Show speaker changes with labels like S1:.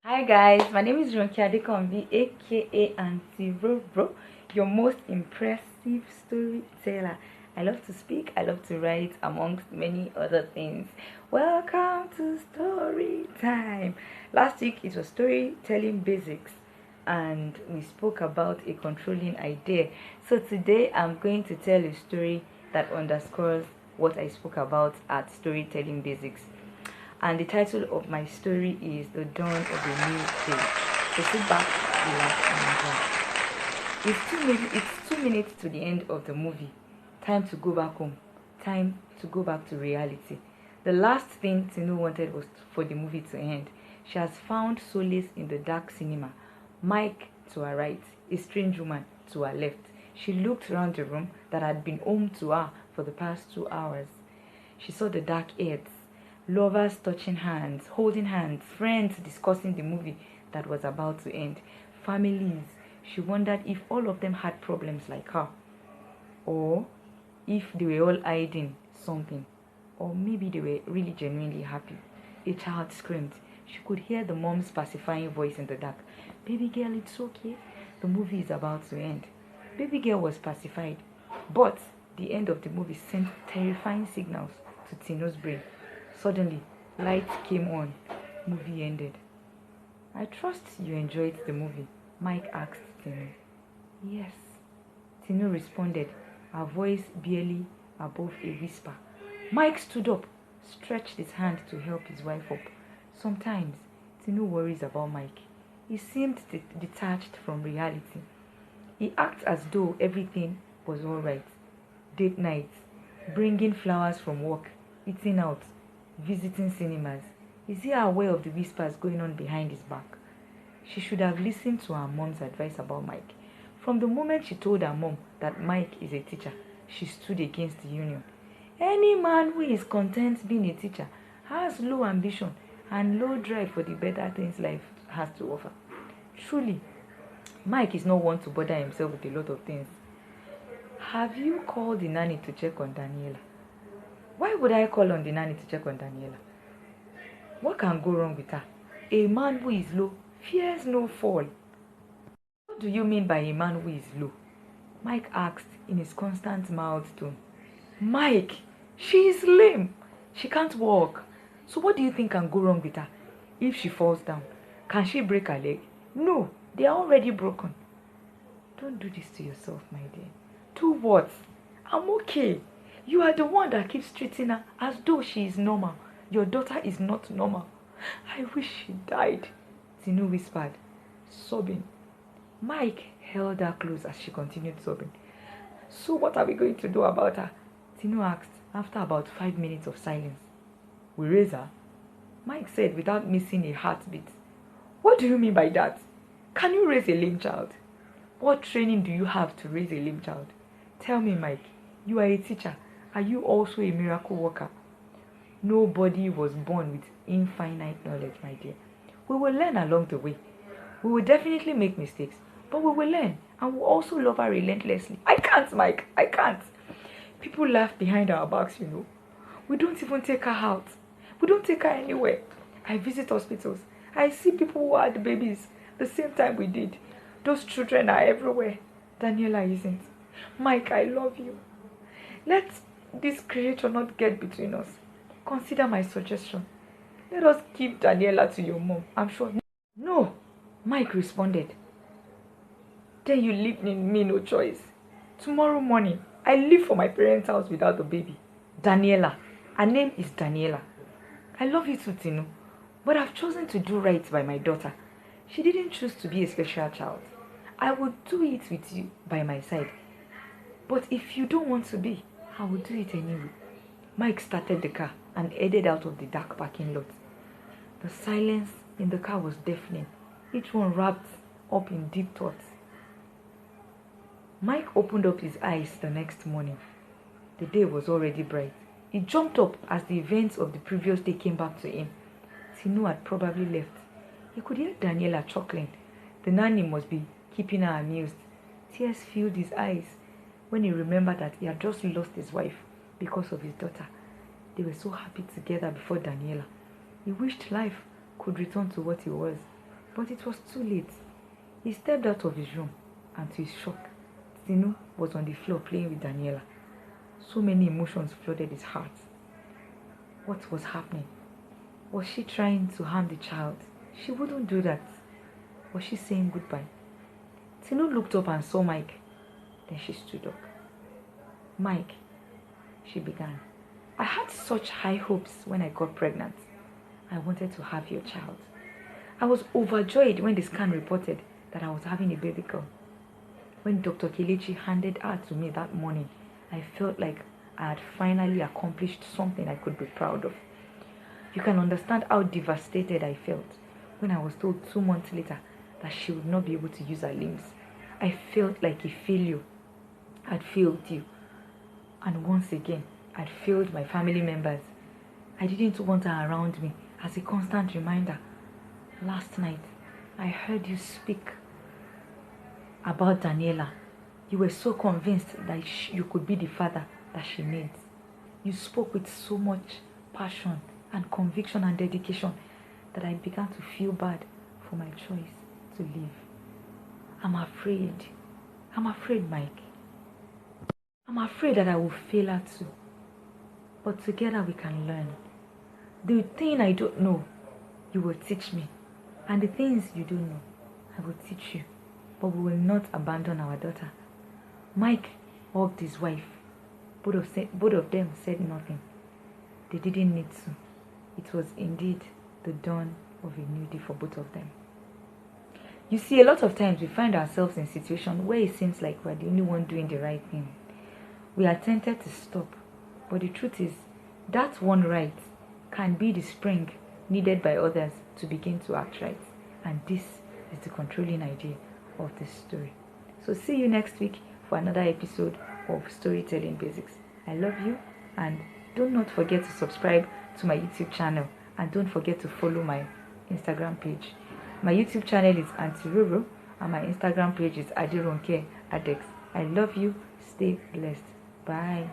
S1: Hi guys, my name is Ronke Adekombi, aka Auntie Robro, your most impressive storyteller. I love to speak, I love to write, amongst many other things. Welcome to Story Time. Last week it was storytelling basics, and we spoke about a controlling idea. So today I'm going to tell a story that underscores what I spoke about at storytelling basics. And the title of my story is The Dawn of a New Day. So sit back, relax, and enjoy. It's 2 minutes to the end of the movie. Time to go back home. Time to go back to reality. The last thing Tinu wanted was for the movie to end. She has found solace in the dark cinema. Mike to her right, a strange woman to her left. She looked around the room that had been home to her for the past 2 hours. She saw the dark heads, lovers touching hands, holding hands, friends discussing the movie that was about to end, families. She wondered if all of them had problems like her, or if they were all hiding something, or maybe they were really genuinely happy. A child screamed. She could hear the mom's pacifying voice in the dark. Baby girl, it's okay. The movie is about to end. Baby girl was pacified, but the end of the movie sent terrifying signals to Tino's brain. Suddenly, lights came on. Movie ended. I trust you enjoyed the movie, Mike asked Tino. Yes. Tino responded, her voice barely above a whisper. Mike stood up, stretched his hand to help his wife up. Sometimes, Tino worries about Mike. He seemed detached from reality. He acted as though everything was alright. Date nights, bringing flowers from work, eating out, visiting cinemas. Is he aware of the whispers going on behind his back? She should have listened to her mom's advice about Mike. From the moment she told her mom that Mike is a teacher, she stood against the union. Any man who is content being a teacher has low ambition and low drive for the better things life has to offer. Truly, Mike is not one to bother himself with a lot of things. Have you called the nanny to check on Daniela? Why would I call on the nanny to check on Daniela? What can go wrong with her? A man who is low fears no fall. What do you mean by a man who is low? Mike asked in his constant mild tone. Mike, she is lame. She can't walk. So what do you think can go wrong with her? If she falls down, can she break her leg? No, they are already broken. Don't do this to yourself, my dear. Do what? I'm okay. You are the one that keeps treating her as though she is normal. Your daughter is not normal. I wish she died, Tinu whispered, sobbing. Mike held her close as she continued sobbing. So what are we going to do about her? Tinu asked after about 5 minutes of silence. We raise her? Mike said without missing a heartbeat. What do you mean by that? Can you raise a lame child? What training do you have to raise a lame child? Tell me, Mike, you are a teacher. Are you also a miracle worker? Nobody was born with infinite knowledge, my dear. We will learn along the way. We will definitely make mistakes, but we will learn and we'll also love her relentlessly. I can't, Mike. I can't. People laugh behind our backs, you know. We don't even take her out. We don't take her anywhere. I visit hospitals. I see people who had babies the same time we did. Those children are everywhere. Daniela isn't. Mike, I love you. Let this creature not get between us. Consider my suggestion. Let us give Daniela to your mom. I'm sure. No, Mike responded. Then you leave me no choice. Tomorrow morning, I leave for my parents' house without the baby. Daniela. Her name is Daniela. I love you too, Tinu. But I've chosen to do right by my daughter. She didn't choose to be a special child. I will do it with you by my side. But if you don't want to be, I will do it anyway. Mike started the car and headed out of the dark parking lot. The silence in the car was deafening, each one wrapped up in deep thoughts. Mike opened up his eyes the next morning. The day was already bright. He jumped up as the events of the previous day came back to him. Tinu had probably left. He could hear Daniela chuckling. The nanny must be keeping her amused. Tears filled his eyes when he remembered that he had just lost his wife because of his daughter. They were so happy together before Daniela. He wished life could return to what it was. But it was too late. He stepped out of his room, and to his shock, Tinu was on the floor playing with Daniela. So many emotions flooded his heart. What was happening? Was she trying to harm the child? She wouldn't do that. Was she saying goodbye? Tinu looked up and saw Mike. Then she stood up. Mike, she began. I had such high hopes when I got pregnant. I wanted to have your child. I was overjoyed when the scan reported that I was having a baby girl. When Dr. Kelechi handed her to me that morning, I felt like I had finally accomplished something I could be proud of. You can understand how devastated I felt when I was told 2 months later that she would not be able to use her limbs. I felt like a failure. I'd failed you. And once again, I'd failed my family members. I didn't want her around me as a constant reminder. Last night, I heard you speak about Daniela. You were so convinced that you could be the father that she needs. You spoke with so much passion and conviction and dedication that I began to feel bad for my choice to live. I'm afraid, Mike. I'm afraid that I will fail her too. But together we can learn. The thing I don't know, you will teach me. And the things you don't know, I will teach you. But we will not abandon our daughter. Mike hugged his wife. Both of them said nothing. They didn't need to. It was indeed the dawn of a new day for both of them. You see, a lot of times we find ourselves in situations where it seems like we're the only one doing the right thing. We are tempted to stop, but the truth is, that one right can be the spring needed by others to begin to act right. And this is the controlling idea of this story. So see you next week for another episode of Storytelling Basics. I love you, and do not forget to subscribe to my YouTube channel, and don't forget to follow my Instagram page. My YouTube channel is Auntie Ruru, and my Instagram page is Adironke Adex. I love you. Stay blessed. Bye.